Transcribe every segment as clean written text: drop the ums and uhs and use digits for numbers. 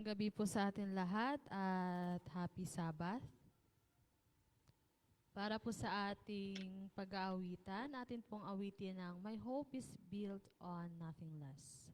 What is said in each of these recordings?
gabi po sa atin lahat at happy Sabbath. Para po sa ating pag-aawitan, atin pong awitin ng My Hope is Built on Nothing Less.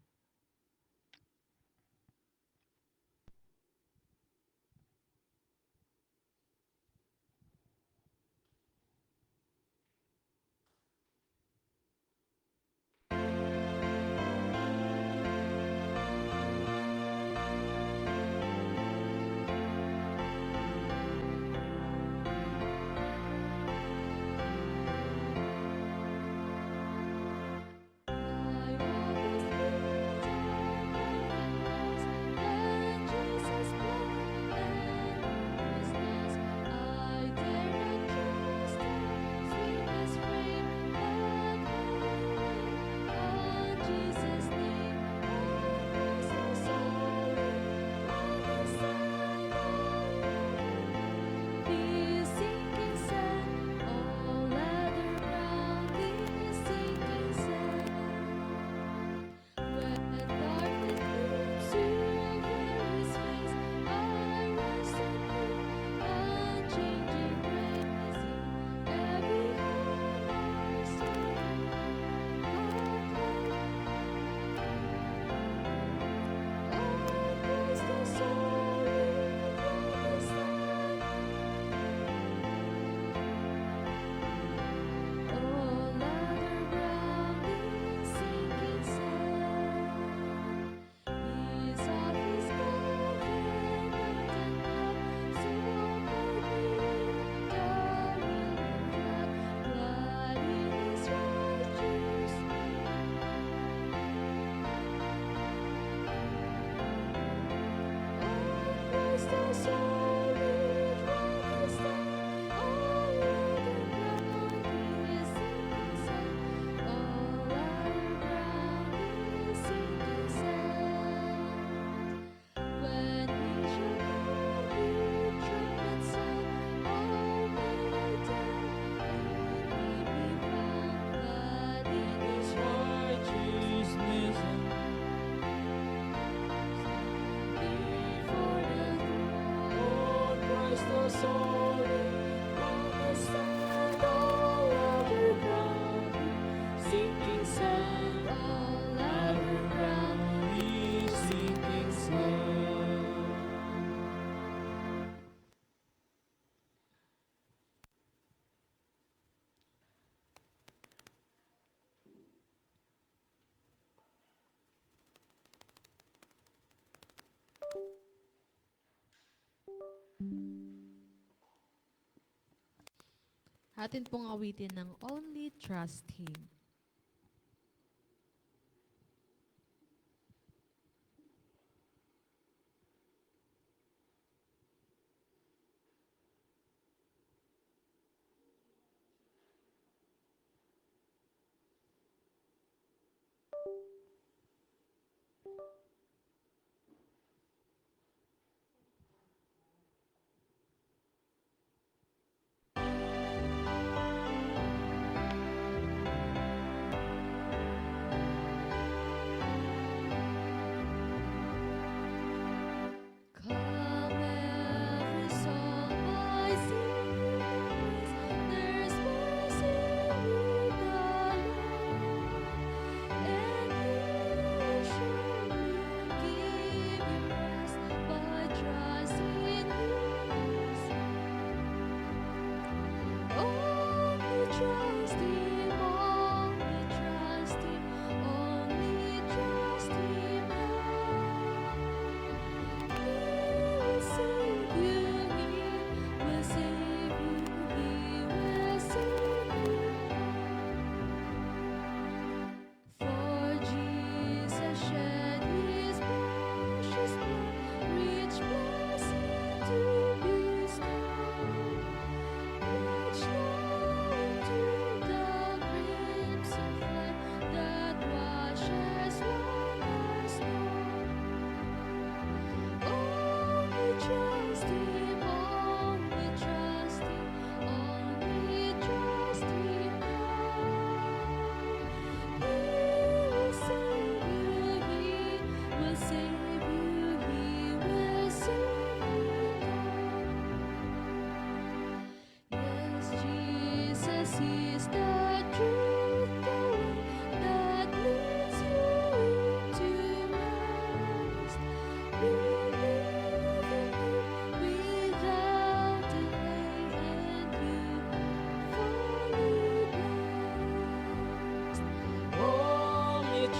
Atin pong awitin ng Only Trust Him.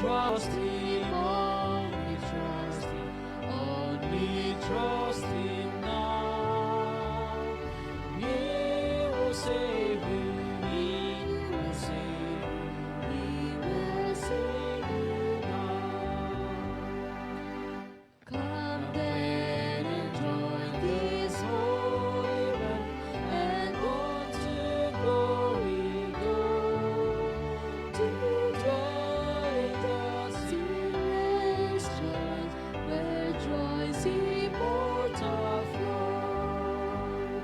trust Him, only trust Him, only trust Him now. He will save you, He will save you, He will save you now. Come then and join this holy band, and on to glory go, to dwell in the celestial realms, where joys immortal flow.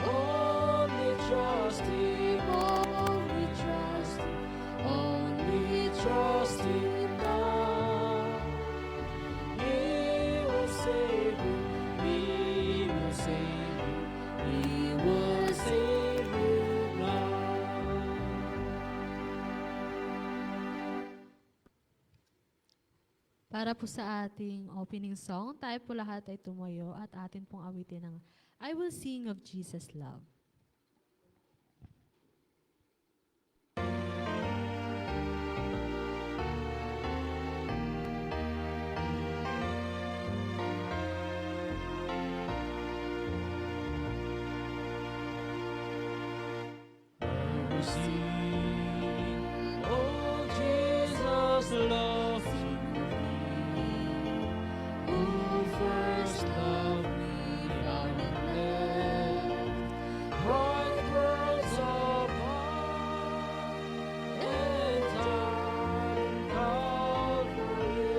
Only trust Him, only trust Him, only trust Him now. He will save you, He will save you, He will save you now. Para po sa ating opening song, tayo po lahat ay tumayo at atin pong awitin ng I Will Sing of Jesus' Love. I will sing, oh Jesus, love who first loved me down and left bright pearls above, and on Calvary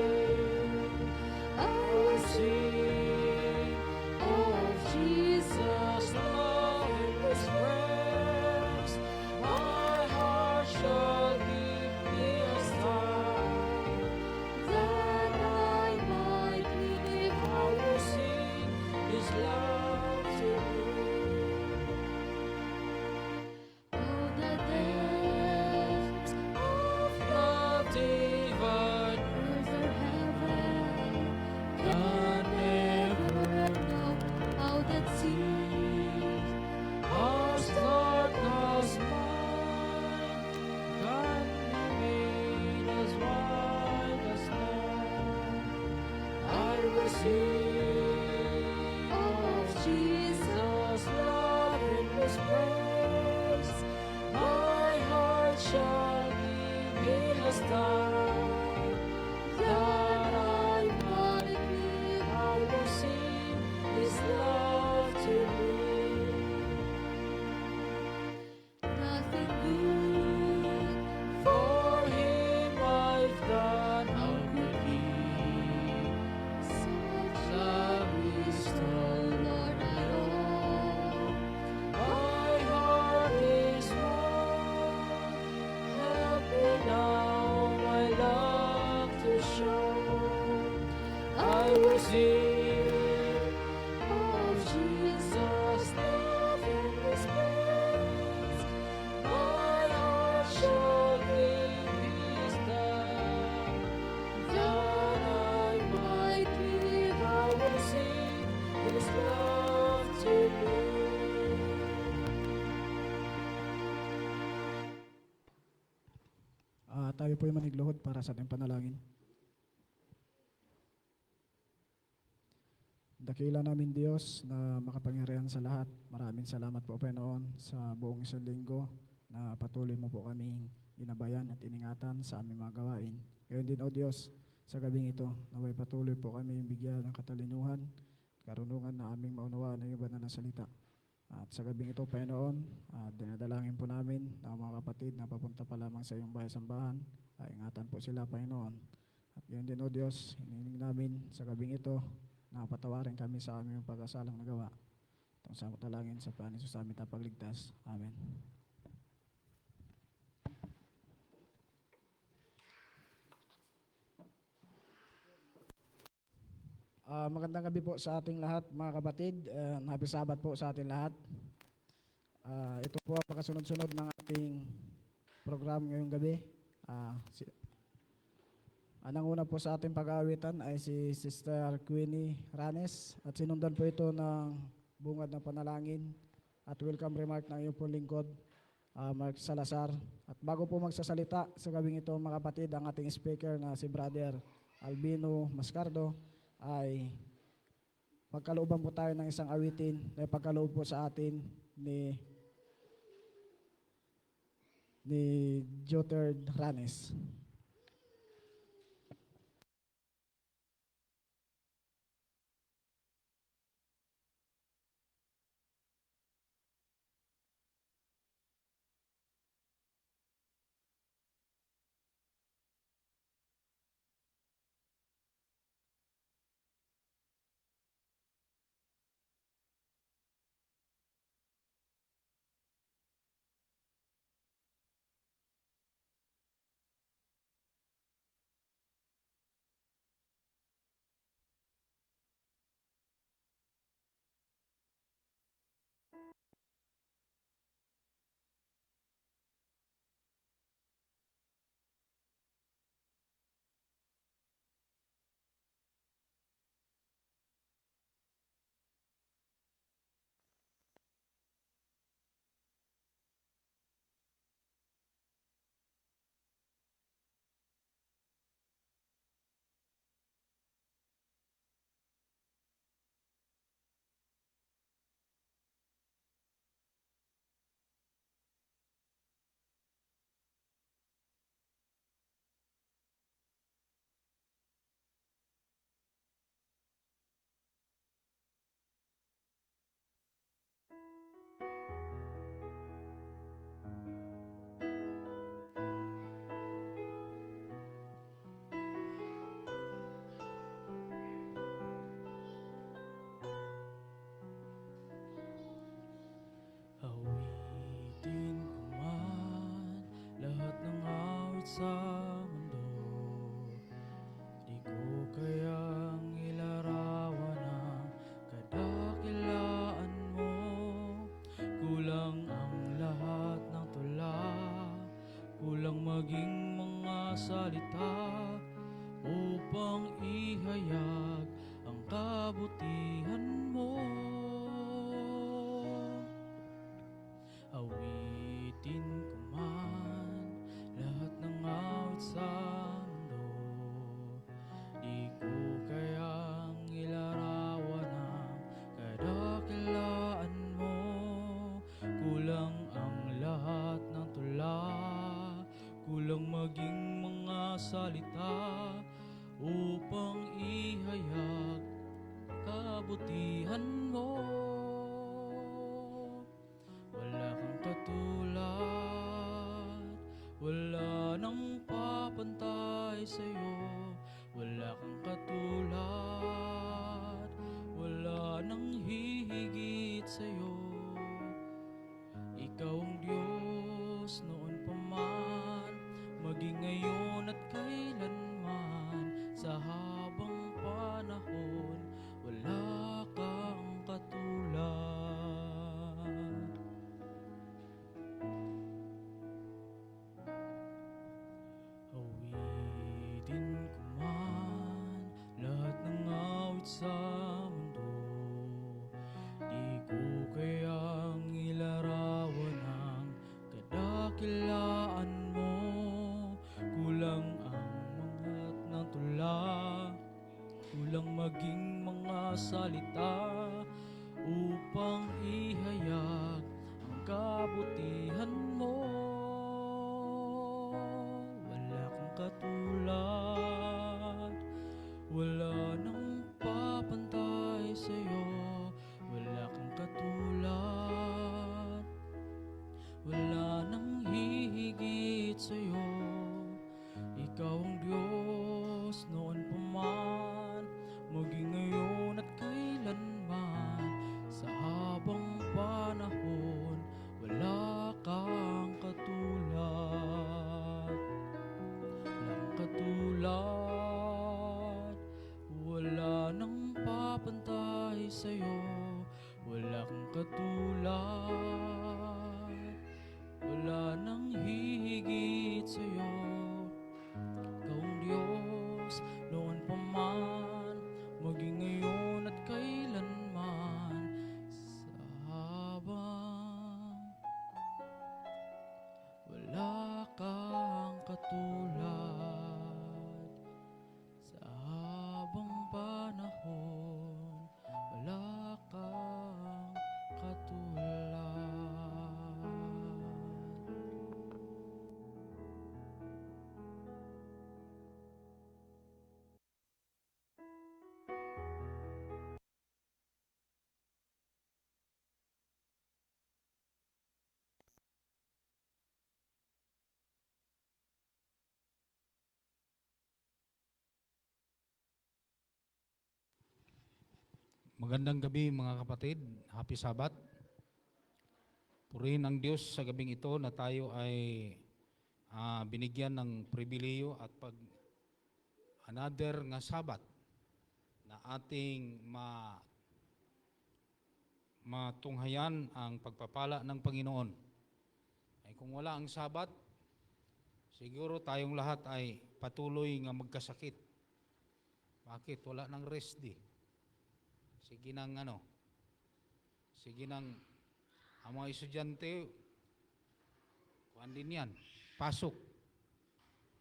I will sing of Jesus' love in His prayers. My heart shall give me a song, that I might live. I will sing His love to me. Oh, the depths of love divine, earth or heaven can never know. How that sea, as dark as mine, can be made as white as snow. I will sing of Jesus' love in His praise. My heart shall give me a star, that I might live. I will sing His love to me. Nothing good for Him I've done. How could He such love bestow, Lord, I owe? My heart is warm. Help me now, my love to show. I will sing of Jesus' love in His praise. My heart shall give His love, that I might live. I will sing His love to me. Tayo po yung manigluhod para sa ating panalangin. Dakila namin Diyos na makapangyarihan sa lahat. Maraming salamat po Panginoon sa buong isang linggo na patuloy mo po kaming ginabayan at iningatan sa aming mga gawain. Ngayon din o Diyos, sa gabing ito, naway patuloy po kami bigyan ng katalinuhan, karunungan na aming maunawaan ang iba na salita. At sa gabing ito, Panginoon, dinadalangin po namin na mga kapatid na papunta pa lamang sa iyong bahay-sambahan, ingatan po sila, Panginoon. At yun din, O Diyos, hinihiling namin sa gabing ito na patawarin kami sa aming pag-asalang nagawa. Itong sa talangin sa Panginoon sa aming tapagligtas. Amen. Magandang gabi po sa ating lahat, mga kapatid. Happy Sabbath po sa ating lahat. Ito po ang pakasunod-sunod ng ating program ngayong gabi. Ang una po sa ating pag-aawitan ay si Sister Queenie Ranes at sinundan po ito ng bungad ng panalangin at welcome remark ng iyong pong lingkod, Mark Salazar. At bago po magsasalita sa gabing ito mga kapatid, ang ating speaker na si Brother Albino Mascardo ay pagkalooban po tayo ng isang awitin na ipagkaloob po sa atin ni Joterd Ranes. Awitin ko man lahat ng awit sa mundo, di ko kayang ilarawan ang kadakilaan mo. Kulang ang lahat ng tula, kulang maging mga salita upang ihayag ang kabutihan mo. Awitin ko man lahat ng awit sa mundo, di ko kayang ilarawan ang kadakilaan mo. Kulang ang lahat ng tula, kulang maging mga salita upang ihayag kabutihan mo. Wala kang katulad, wala nang papantay sa'yo. Wala kang katulad, wala nang hihigit sa'yo. Ikaw ang Diyos noon pa man, maging ngayon at kailanman. Sa habang panahon, wala kang katulad. Awitin ko man lahat ng awit sa mundo, di ko kayang ilarawan ang kadakilaan mo. Kulang ang mga ng tula, kulang maging mga salita upang ihayag ang kabutihan mo. Wala kang katulad, wala nang papantay sa'yo. Wala kang katulad, wala nang hihigit sa'yo. Ikaw ang Diyos noon pa man, maging ngayon at kailanman. Sa habang panahon, wala kang katulad. Walang katulad, wala nang papantay sa'yo. Wala kang katulad, wala nang hihigit sa'yo. Ikaw ang Diyos noon pa man, maging ngayon at kailanman. Sa habang Magandang gabi mga kapatid. Happy Sabat. Purihin ang Diyos sa gabing ito na tayo ay binigyan ng pribileyo at another nga Sabat na ating matunghayan ang pagpapala ng Panginoon. Ay kung wala ang Sabat, siguro tayong lahat ay patuloy nga magkasakit. Bakit? Wala nang rest day. Sige nang ang mga estudyante, kuwan din yan, pasok.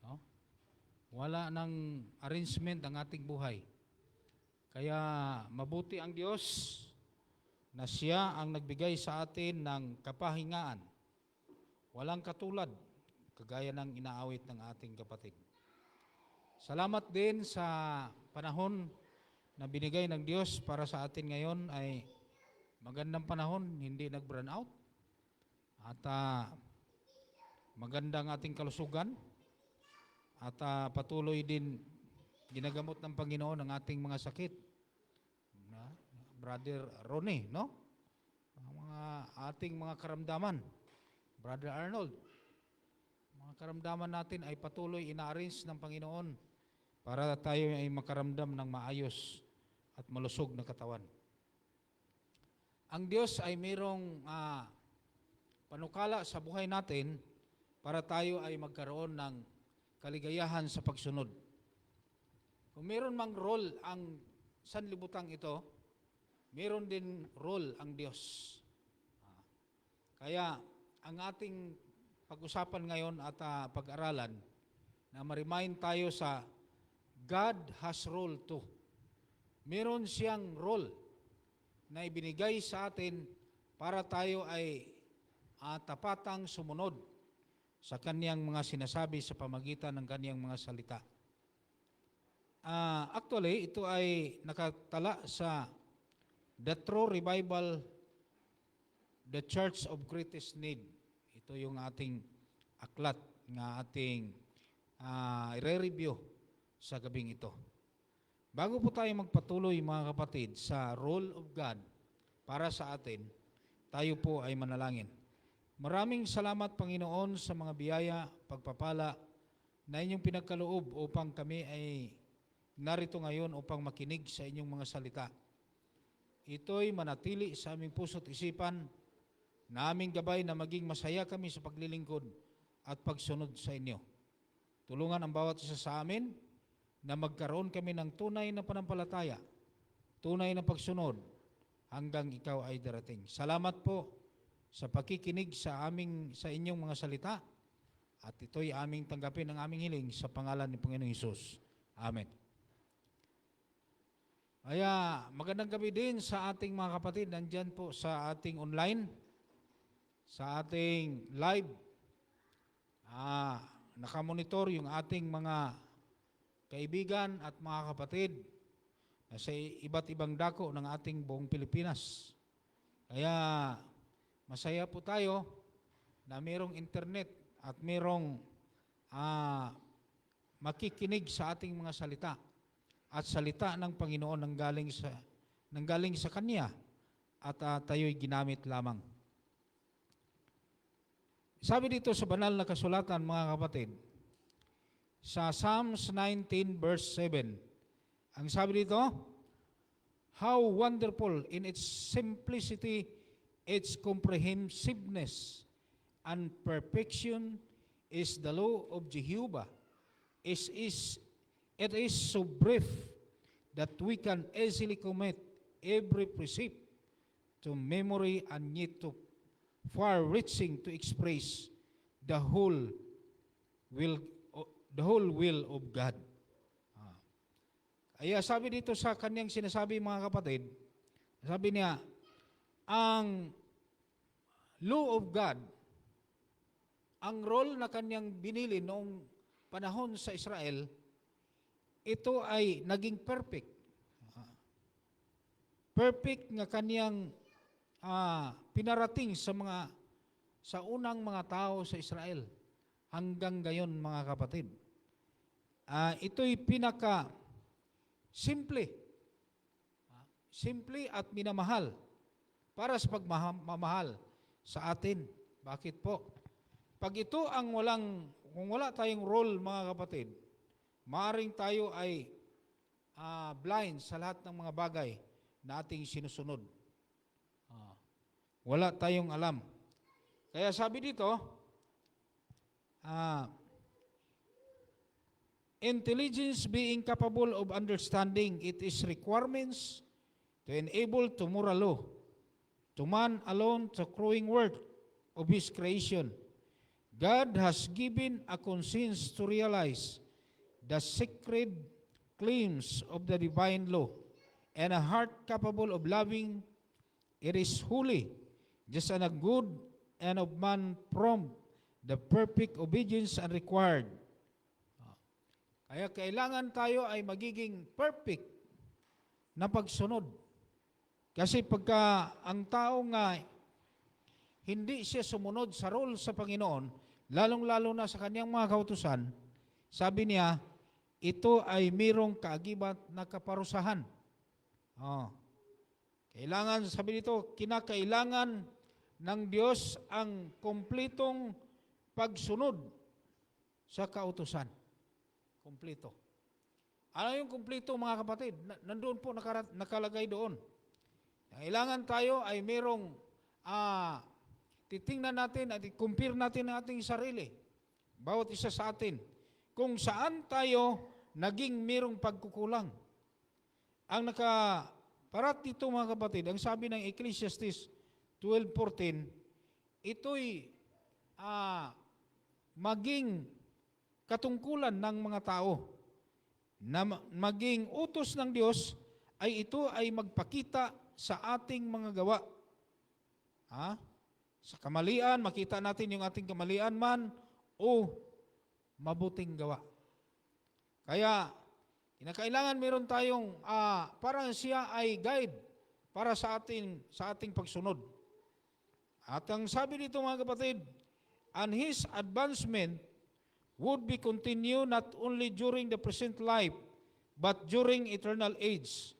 No? Wala nang arrangement ang ating buhay. Kaya mabuti ang Diyos na Siya ang nagbigay sa atin ng kapahingaan. Walang katulad, kagaya ng inaawit ng ating kapatid. Salamat din sa panahon na binigay ng Diyos para sa atin ngayon ay magandang panahon, hindi nag-burn out. At magandang ating kalusugan. At patuloy din ginagamot ng Panginoon ang ating mga sakit. Brother Ronnie, no? Ating mga karamdaman. Brother Arnold. Mga karamdaman natin ay patuloy ina-arrange ng Panginoon para tayo ay makaramdam ng maayos at malusog na katawan. Ang Diyos ay mayroong panukala sa buhay natin para tayo ay magkaroon ng kaligayahan sa pagsunod. Kung mayroon mang role ang sanlibutan ito, mayroon din role ang Diyos. Kaya ang ating pag-usapan ngayon at pag-aralan na ma-remind tayo sa God has role too. Meron siyang role na ibinigay sa atin para tayo ay tapatang sumunod sa kaniyang mga sinasabi sa pamagitan ng kaniyang mga salita. Actually, ito ay nakatala sa The True Revival, The Church of Greatest Need. Ito yung ating aklat na ating i-review sa gabing ito. Bago po tayo magpatuloy mga kapatid sa role of God para sa atin, tayo po ay manalangin. Maraming salamat Panginoon sa mga biyaya, pagpapala na inyong pinagkaloob upang kami ay narito ngayon upang makinig sa inyong mga salita. Ito'y manatili sa aming puso't isipan na aming gabay na maging masaya kami sa paglilingkod at pagsunod sa inyo. Tulungan ang bawat isa sa amin na magkaroon kami ng tunay na panampalataya, tunay na pagsunod hanggang ikaw ay darating. Salamat po sa pakikinig sa inyong mga salita at ito'y aming tanggapin ang aming hiling sa pangalan ni Panginoong Hesus. Amen. Kaya magandang gabi din sa ating mga kapatid nandyan po sa ating online, sa ating live. Nakamonitor yung ating mga kaibigan at mga kapatid na sa iba't ibang dako ng ating buong Pilipinas. Kaya masaya po tayo na mayroong internet at mayroong makikinig sa ating mga salita at salita ng Panginoon nanggaling sa Kanya at tayo'y ginamit lamang. Sabi dito sa banal na kasulatan mga kapatid, sa Psalms 19 verse 7, ang sabi dito, how wonderful in its simplicity, its comprehensiveness, and perfection is the law of Jehovah. It is so brief that we can easily commit every precept to memory and yet to far-reaching to express the whole will of God. Kaya sabi dito sa kanyang sinasabi mga kapatid, sabi niya, ang law of God, ang role na kanyang binili noong panahon sa Israel, ito ay naging perfect. Perfect nga kanyang pinarating sa unang mga tao sa Israel hanggang gayon mga kapatid. Ito'y simple. simple at minamahal para sa pagmamahal sa atin. Bakit po? Pag ito ang kung wala tayong role, mga kapatid, maaaring tayo ay blind sa lahat ng mga bagay na ating sinusunod. Wala tayong alam. Kaya sabi dito, intelligence being capable of understanding, it is requirements to enable to moral law, to man alone, to growing word of His creation. God has given a conscience to realize the sacred claims of the divine law and a heart capable of loving. It is holy, just and a good and of man prompt the perfect obedience and required. Kaya kailangan tayo ay magiging perfect na pagsunod. Kasi pagka ang tao nga hindi siya sumunod sa role sa Panginoon, lalong-lalo na sa kanyang mga kautusan, sabi niya, ito ay mayroong kaagibat na kaparusahan. Kailangan, sabi dito, kinakailangan ng Diyos ang kumpletong pagsunod sa kautusan. Kumpleto. Ano yung kumpleto, mga kapatid? Nandoon po, nakalagay doon. Kailangan tayo ay mayroong titingnan natin at i-compare natin ang ating sarili. Bawat isa sa atin. Kung saan tayo naging mayroong pagkukulang. Ang nakaparat dito, mga kapatid, ang sabi ng Ecclesiastes 12:14, ito'y maging katungkulan ng mga tao na maging utos ng Diyos ay ito ay magpakita sa ating mga gawa. Sa kamalian, makita natin yung ating kamalian man o mabuting gawa. Kaya, kinakailangan meron tayong parang siya ay guide para sa ating pagsunod. At ang sabi dito, mga kapatid, and His advancement would be continued not only during the present life, but during eternal age.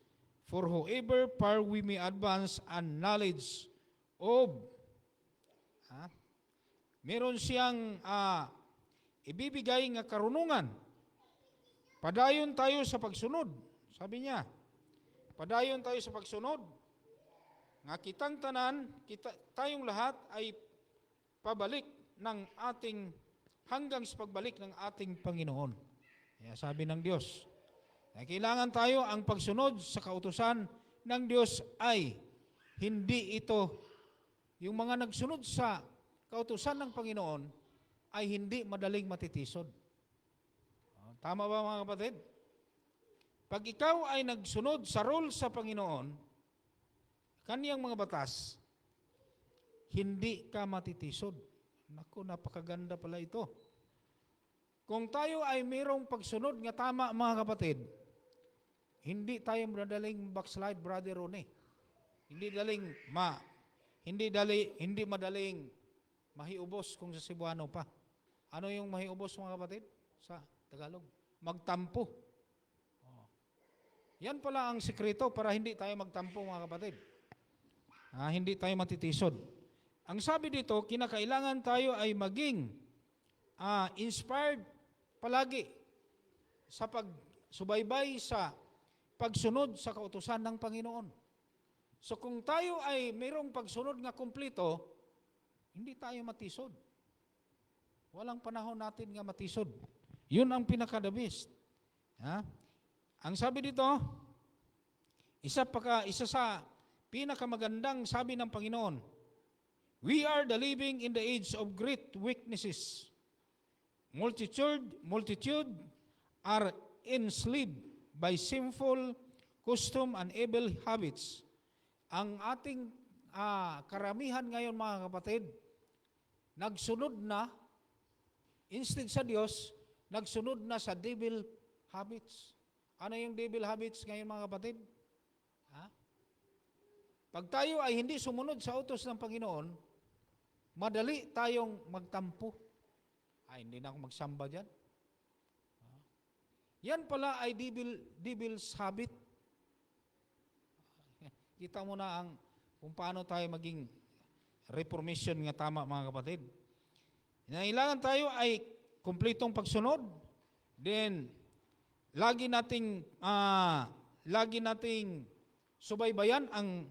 For however far we may advance and knowledge of, meron siyang ibibigay nga karunungan. Padayon tayo sa pagsunod. Sabi niya, padayon tayo sa pagsunod. Nga kitang tanan, tayong lahat ay pabalik ng ating, hanggang sa pagbalik ng ating Panginoon. Kaya sabi ng Diyos, na kailangan tayo ang pagsunod sa kautusan ng Diyos ay hindi ito, yung mga nagsunod sa kautusan ng Panginoon ay hindi madaling matitisod. Tama ba, mga kapatid? Pag ikaw ay nagsunod sa rule sa Panginoon, kaniyang mga batas, hindi ka matitisod. Naku, napakaganda pala ito. Kung tayo ay mayroong pagsunod nga tama, mga kapatid, hindi tayo madaling backslide, Brother Ronnie. Hindi madaling mahiubos kung sa Cebuano pa. Ano yung mahiubos, mga kapatid? Sa Tagalog. Magtampo. Yan pala ang sikreto para hindi tayo magtampo, mga kapatid. Hindi tayo matitisod. Ang sabi dito, kinakailangan tayo ay maging inspired palagi sa pagsubaybay sa pagsunod sa kautusan ng Panginoon. So kung tayo ay mayroong pagsunod nga kumpleto, hindi tayo matisod. Walang panahon natin nga matisod. Yun ang pinaka-the best. Ang sabi dito, isa sa pinakamagandang sabi ng Panginoon, we are the living in the age of great weaknesses. Multitude are enslaved by sinful custom and evil habits. Ang ating karamihan ngayon, mga kapatid, nagsunod na, instead sa Diyos, nagsunod na sa devil habits. Ano yung devil habits ngayon, mga kapatid? Pag tayo ay hindi sumunod sa utos ng Panginoon, madali tayong magtampo. Hindi na ako magsamba dyan. Yan pala ay devil's habit. Kita mo na kung paano tayo maging reformation nga tama, mga kapatid. Kailangan tayo ay kumpletong pagsunod. Then, lagi nating subaybayan ang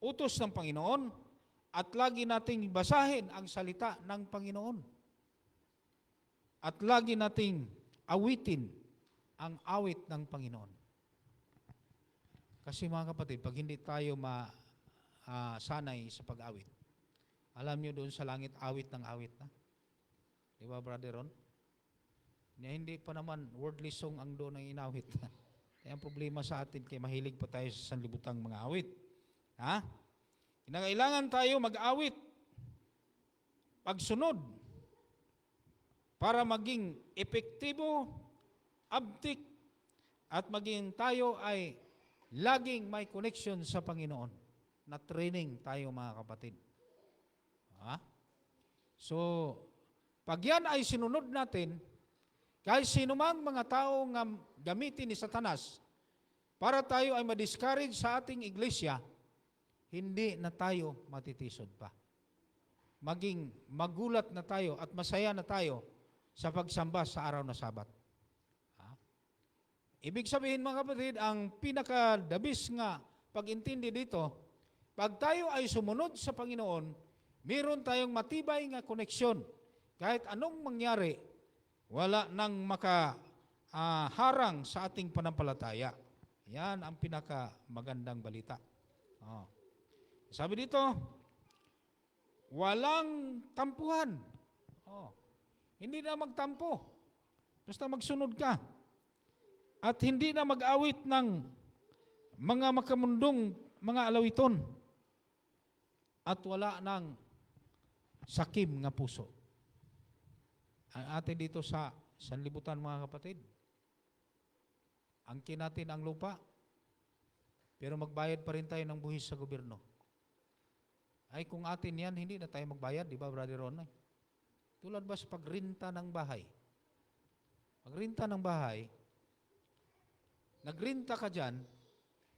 utos ng Panginoon at lagi nating basahin ang salita ng Panginoon. At lagi nating awitin ang awit ng Panginoon. Kasi mga kapatid, pag hindi tayo sanay sa pag-awit, alam nyo doon sa langit, awit ng awit na. Di ba, Brother Ron? Hindi pa naman wordly song ang doon ang inawit. Kaya ang problema sa atin, kaya mahilig pa tayo sa sanlibutang mga awit. Ha? Kinakailangan tayo mag-awit, pagsunod, para maging epektibo, abtik, at maging tayo ay laging may connection sa Panginoon. Na training tayo, mga kapatid. Ha? So, pag yan ay sinunod natin, kahit sino mang mga tao nga gamitin ni Satanas para tayo ay ma-discourage sa ating iglesia, hindi na tayo matitisod pa. Maging magulat na tayo at masaya na tayo sa pagsamba sa araw na Sabat. Ibig sabihin, mga kapatid, ang pinakadabis nga pag-intindi dito, pag tayo ay sumunod sa Panginoon, meron tayong matibay nga koneksyon. Kahit anong mangyari, wala nang makaharang sa ating panampalataya. Yan ang pinakamagandang balita. Sabi dito, walang tampuhan. Hindi na magtampo. Basta magsunod ka. At hindi na mag-awit ng mga makamundong mga alawiton. At wala ng sakim nga puso. Ang atin dito sa sanlibutan, mga kapatid, angkin natin ang lupa, pero magbayad pa rin tayo ng buhis sa gobyerno. Ay kung atin yan, hindi na tayo magbayad, di ba, Brother Ron? Tulad ba sa pagrinta ng bahay? Pagrinta ng bahay, nagrinta ka dyan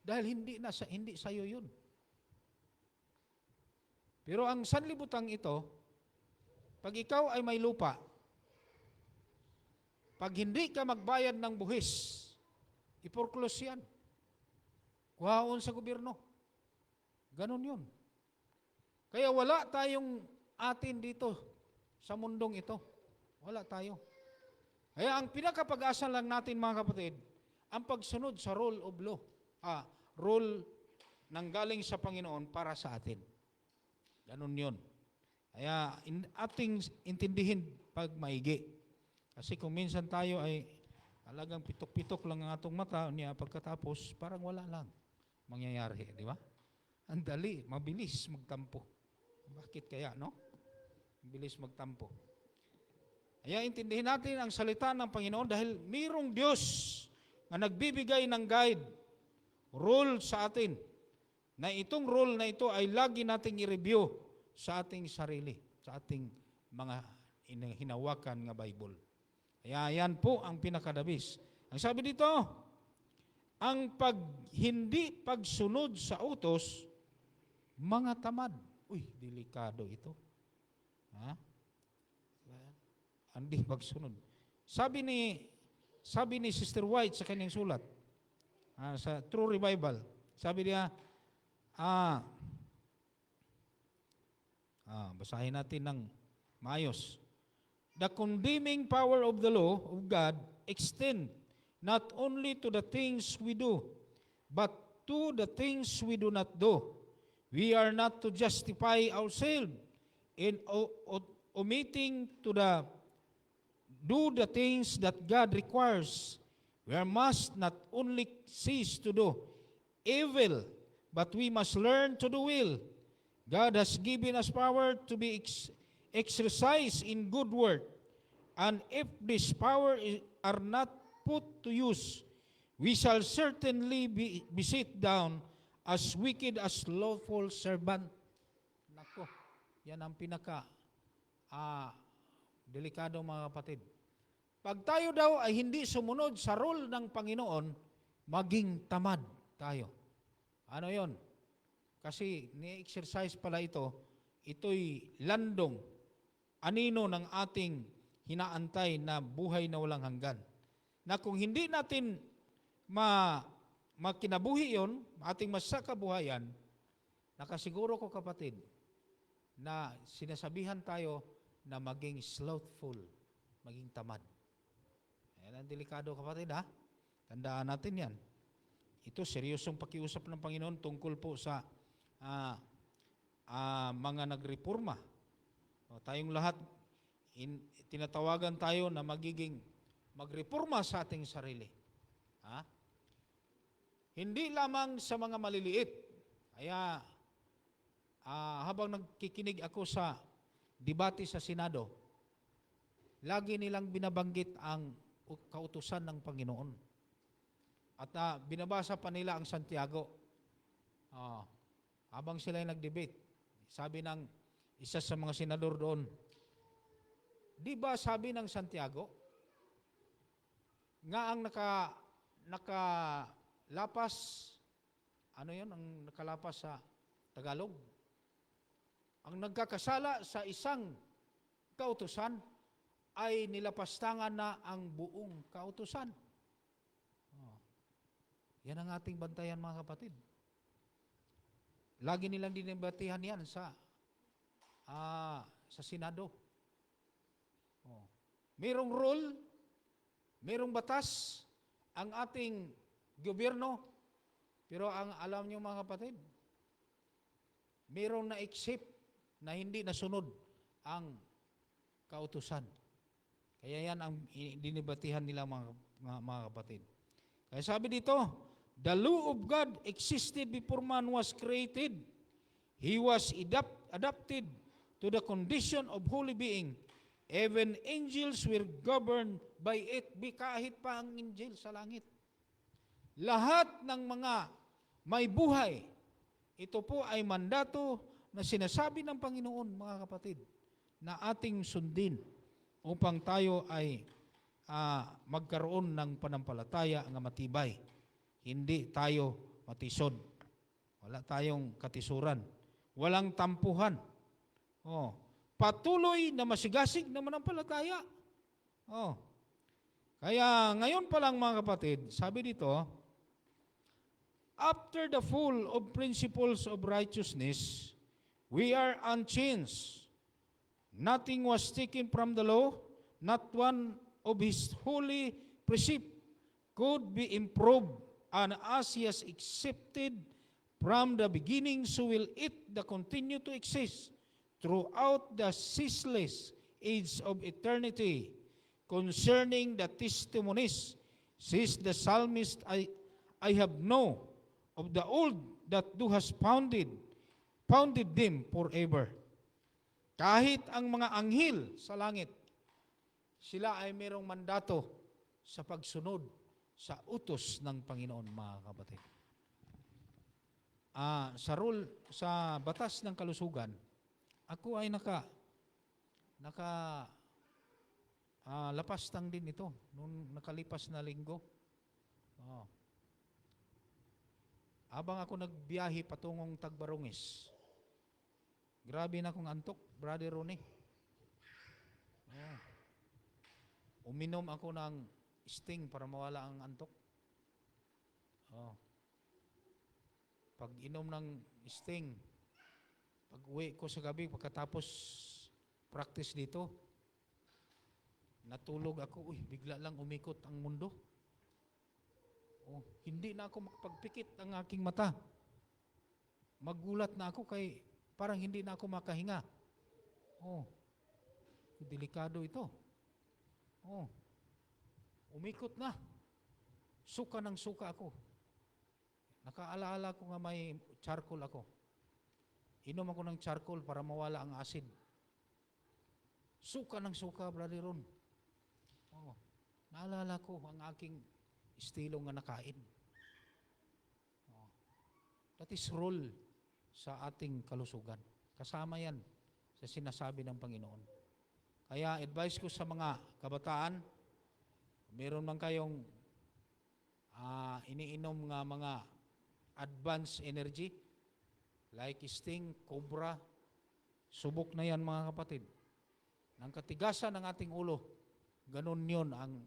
dahil hindi sa'yo yun. Pero ang sanlibutan ito, pag ikaw ay may lupa, pag hindi ka magbayad ng buhis, i-foreclose yan. Kuhaon sa gobyerno. Ganon yun. Kaya wala tayong atin dito sa mundong ito. Wala tayo. Kaya ang pinakapag-asa lang natin, mga kapatid, ang pagsunod sa rule of law. Rule nang galing sa Panginoon para sa atin. Ganon yun. Kaya ating intindihin pag maigi. Kasi kung minsan tayo ay talagang pitok-pitok lang ang atong mata niya, pagkatapos parang wala lang mangyayari, di ba? Ang dali, mabilis magtampo. Bakit kaya, no? Mabilis magtampo. Kaya intindihin natin ang salita ng Panginoon dahil mayroong Diyos na nagbibigay ng guide, rule sa atin, na itong rule na ito ay lagi nating i-review sa ating sarili, sa ating mga hinawakan nga Bible. Kaya yan po ang pinakadabis. Ang sabi dito, ang hindi pagsunod sa utos, mga tamad. Uy, delikado ito. Hindi pagsunod. Sabi ni Sister White sa kanyang sulat, sa True Revival, sabi niya, basahin natin ng maayos. The condemning power of the law of God extend not only to the things we do, but to the things we do not do. We are not to justify ourselves in omitting to do the things that God requires. We must not only cease to do evil, but we must learn to do will. God has given us power to be exercised in good work. And if this power are not put to use, we shall certainly be sit down as wicked as lawful servant. Nako, yan ang delikado, mga kapatid. Pag tayo daw ay hindi sumunod sa rule ng Panginoon, maging tamad tayo. Ano yon? Kasi ni-exercise pala ito'y landong, anino ng ating hinaantay na buhay na walang hanggan. Na kung hindi natin makinabuhi yon, ating masakabuhayan, nakasiguro ko kapatid, na sinasabihan tayo na maging slothful, maging tamad. Yan ang delikado kapatid ha. Tandaan natin yan. Ito, seryosong pakiusap ng Panginoon tungkol po sa mga nagreforma. Tayong lahat, tinatawagan tayo na magreforma sa ating sarili. Ha? Hindi lamang sa mga maliliit. Kaya, habang nagkikinig ako sa debate sa Senado, lagi nilang binabanggit ang kautusan ng Panginoon. At binabasa pa nila ang Santiago. Habang sila nag-debate, sabi ng isa sa mga senador doon, di ba sabi ng Santiago, nga ang nakalapas, ano yun, ang nakalapas sa Tagalog? Ang nagkakasala sa isang kautusan ay nilapastangan na ang buong kautusan. Yan ang ating bantayan mga kapatid. Lagi nilang dinibatihan yan sa Senado. Merong rule, merong batas ang ating gobyerno, pero ang alam niyo mga kapatid, merong na-accept na hindi nasunod ang kautusan. Kaya yan ang dinibatihan nila mga kapatid. Kaya sabi dito, the law of God existed before man was created. He was adapted to the condition of holy being. Even angels were governed by it. Kahit pa ang angel sa langit. Lahat ng mga may buhay, ito po ay mandato na sinasabi ng Panginoon, mga kapatid, na ating sundin upang tayo ay magkaroon ng panampalataya ang matibay. Hindi tayo matisod. Wala tayong katisuran. Walang tampuhan. Patuloy na masigasig na manampalataya. Kaya ngayon pa lang mga kapatid, sabi dito, after the full of principles of righteousness, we are unchanged. Nothing was taken from the law, not one of his holy precept could be improved, and as he has accepted from the beginning, so will it continue to exist throughout the ceaseless age of eternity. Concerning the testimonies, says the psalmist, I have known of the old that thou hast founded them forever. Kahit ang mga anghel sa langit, sila ay mayroong mandato sa pagsunod sa utos ng Panginoon, mga kapatid. Sa batas ng kalusugan, ako ay lapastang din ito noong nakalipas na linggo. Habang ako nagbiyahe patungong Tagbarongis, grabe na akong antok, Brother Ronnie. Uminom ako ng Sting para mawala ang antok. Pag inom ng Sting, pag uwi ko sa gabi, pagkatapos practice dito, natulog ako, bigla lang umikot ang mundo. Hindi na ako makapagpikit ang aking mata. Magulat na ako kay parang hindi na ako makahinga. Delikado ito. Umikot na. Suka ng suka ako. Nakaalaala ko nga may charcoal ako. Inom ako ng charcoal para mawala ang acid. Suka ng suka, Brother Ron. Naalala ko ang aking estilo nga nakain. That is rule sa ating kalusugan. Kasama yan sa sinasabi ng Panginoon. Kaya advice ko sa mga kabataan, meron man kayong iniinom nga mga advanced energy, like sting, cobra, subok na yan mga kapatid. Nang katigasan ng ating ulo, ganun yun ang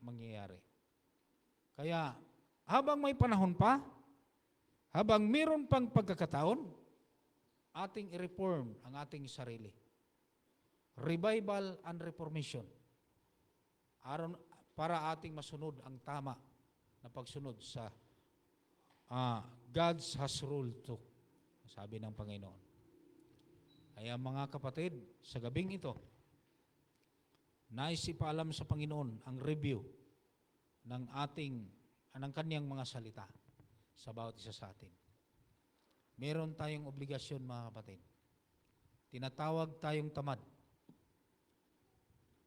mangyayari. Kaya, habang may panahon pa, habang meron pang pagkakataon, ating i-reform ang ating sarili. Revival and reformation. Para ating masunod ang tama na pagsunod sa God's has ruled to, sabi ng Panginoon. Kaya mga kapatid, sa gabing ito, nais ipaalam sa Panginoon ang review ng kanyang mga salita sa bawat isa sa atin. Meron tayong obligasyon mga kapatid. Tinatawag tayong tamad.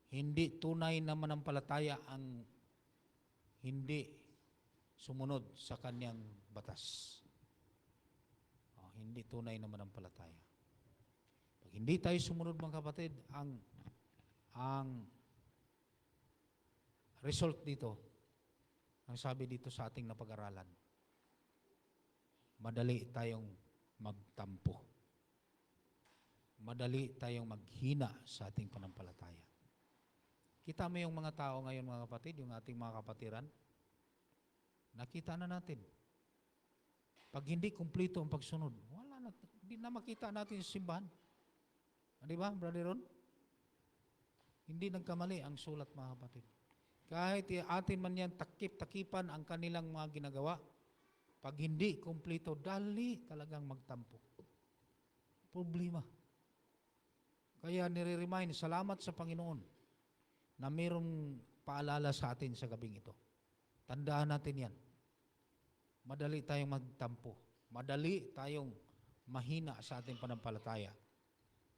Hindi tunay na manampalataya ang hindi sumunod sa kanyang batas. Hindi tunay na manampalataya. Pag hindi tayo sumunod mga kapatid, ang result dito, ang sabi dito sa ating napag-aralan, madali tayong magtampo. Madali tayong maghina sa ating panampalataya. Kita mo yung mga tao ngayon mga kapatid, yung ating mga kapatiran, nakita na natin. Pag hindi kumpleto ang pagsunod, wala na, hindi na makita natin sa simbahan. Di ba, Brother Ron? Hindi nagkamali ang sulat mga kapatid. Kahit atin man yan takip-takipan ang kanilang mga ginagawa, pag hindi kumpleto, dali talagang magtampo. Problema. Kaya nire-remind, salamat sa Panginoon na mayroong paalala sa atin sa gabing ito. Tandaan natin yan. Madali tayong magtampo. Madali tayong mahina sa ating panampalataya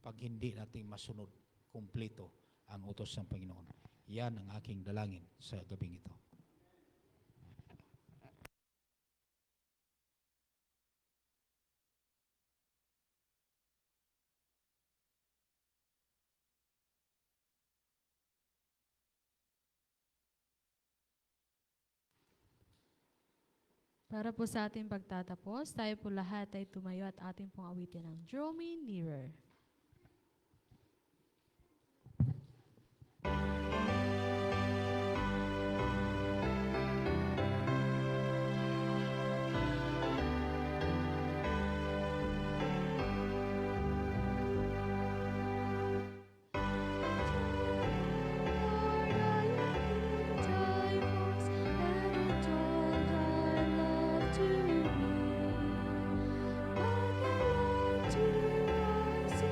pag hindi natin masunod kumpleto ang utos ng Panginoon. Yan ang aking dalangin sa gabing ito. Para po sa ating pagtatapos, tayo po lahat ay tumayo at ating pong awitin ang Draw Me Nearer. To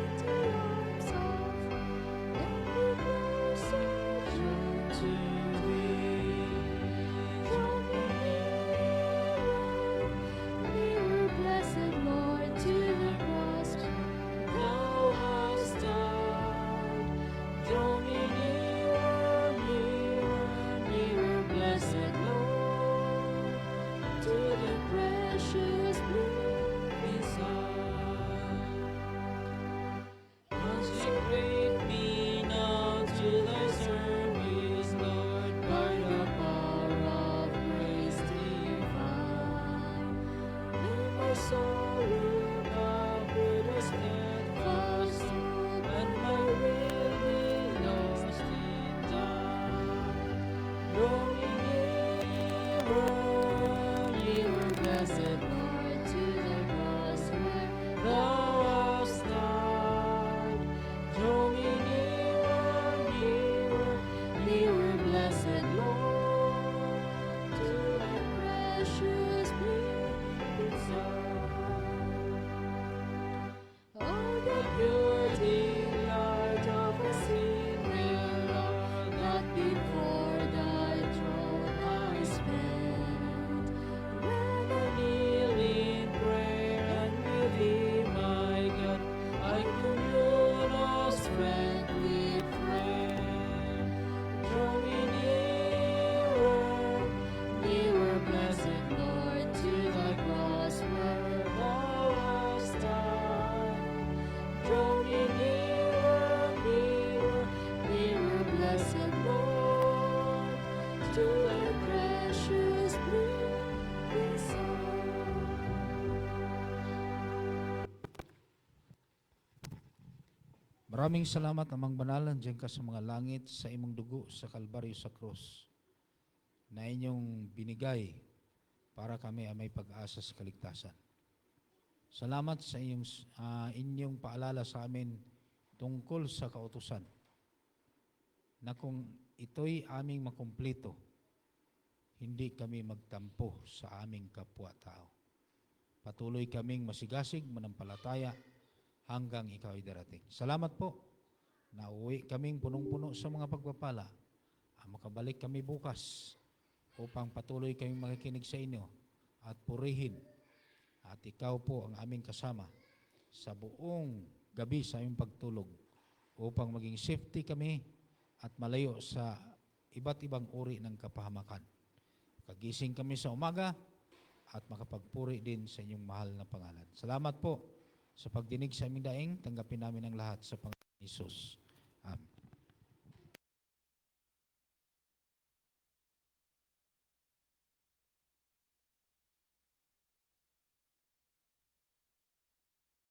Maraming salamat, Amang Banal, nandiyan ka sa mga langit, sa imong dugo, sa Kalbaryo, sa krus, na inyong binigay para kami ay may pag-asa sa kaligtasan. Salamat sa inyong paalala sa amin tungkol sa kautusan, na kung ito'y aming makumpleto, hindi kami magtampo sa aming kapwa-tao. Patuloy kaming masigasig, manampalataya, hanggang ikaw ay darating. Salamat po na uwi kaming punong-puno sa mga pagpapala. Makabalik kami bukas upang patuloy kaming makikinig sa inyo at purihin. At ikaw po ang aming kasama sa buong gabi sa aming pagtulog upang maging safety kami at malayo sa iba't ibang uri ng kapahamakan. Kagising kami sa umaga at makapagpuri din sa inyong mahal na pangalan. Salamat po sa pagdinig sa aming daing, tanggapin namin ang lahat sa Panginoon Hesus. Amen.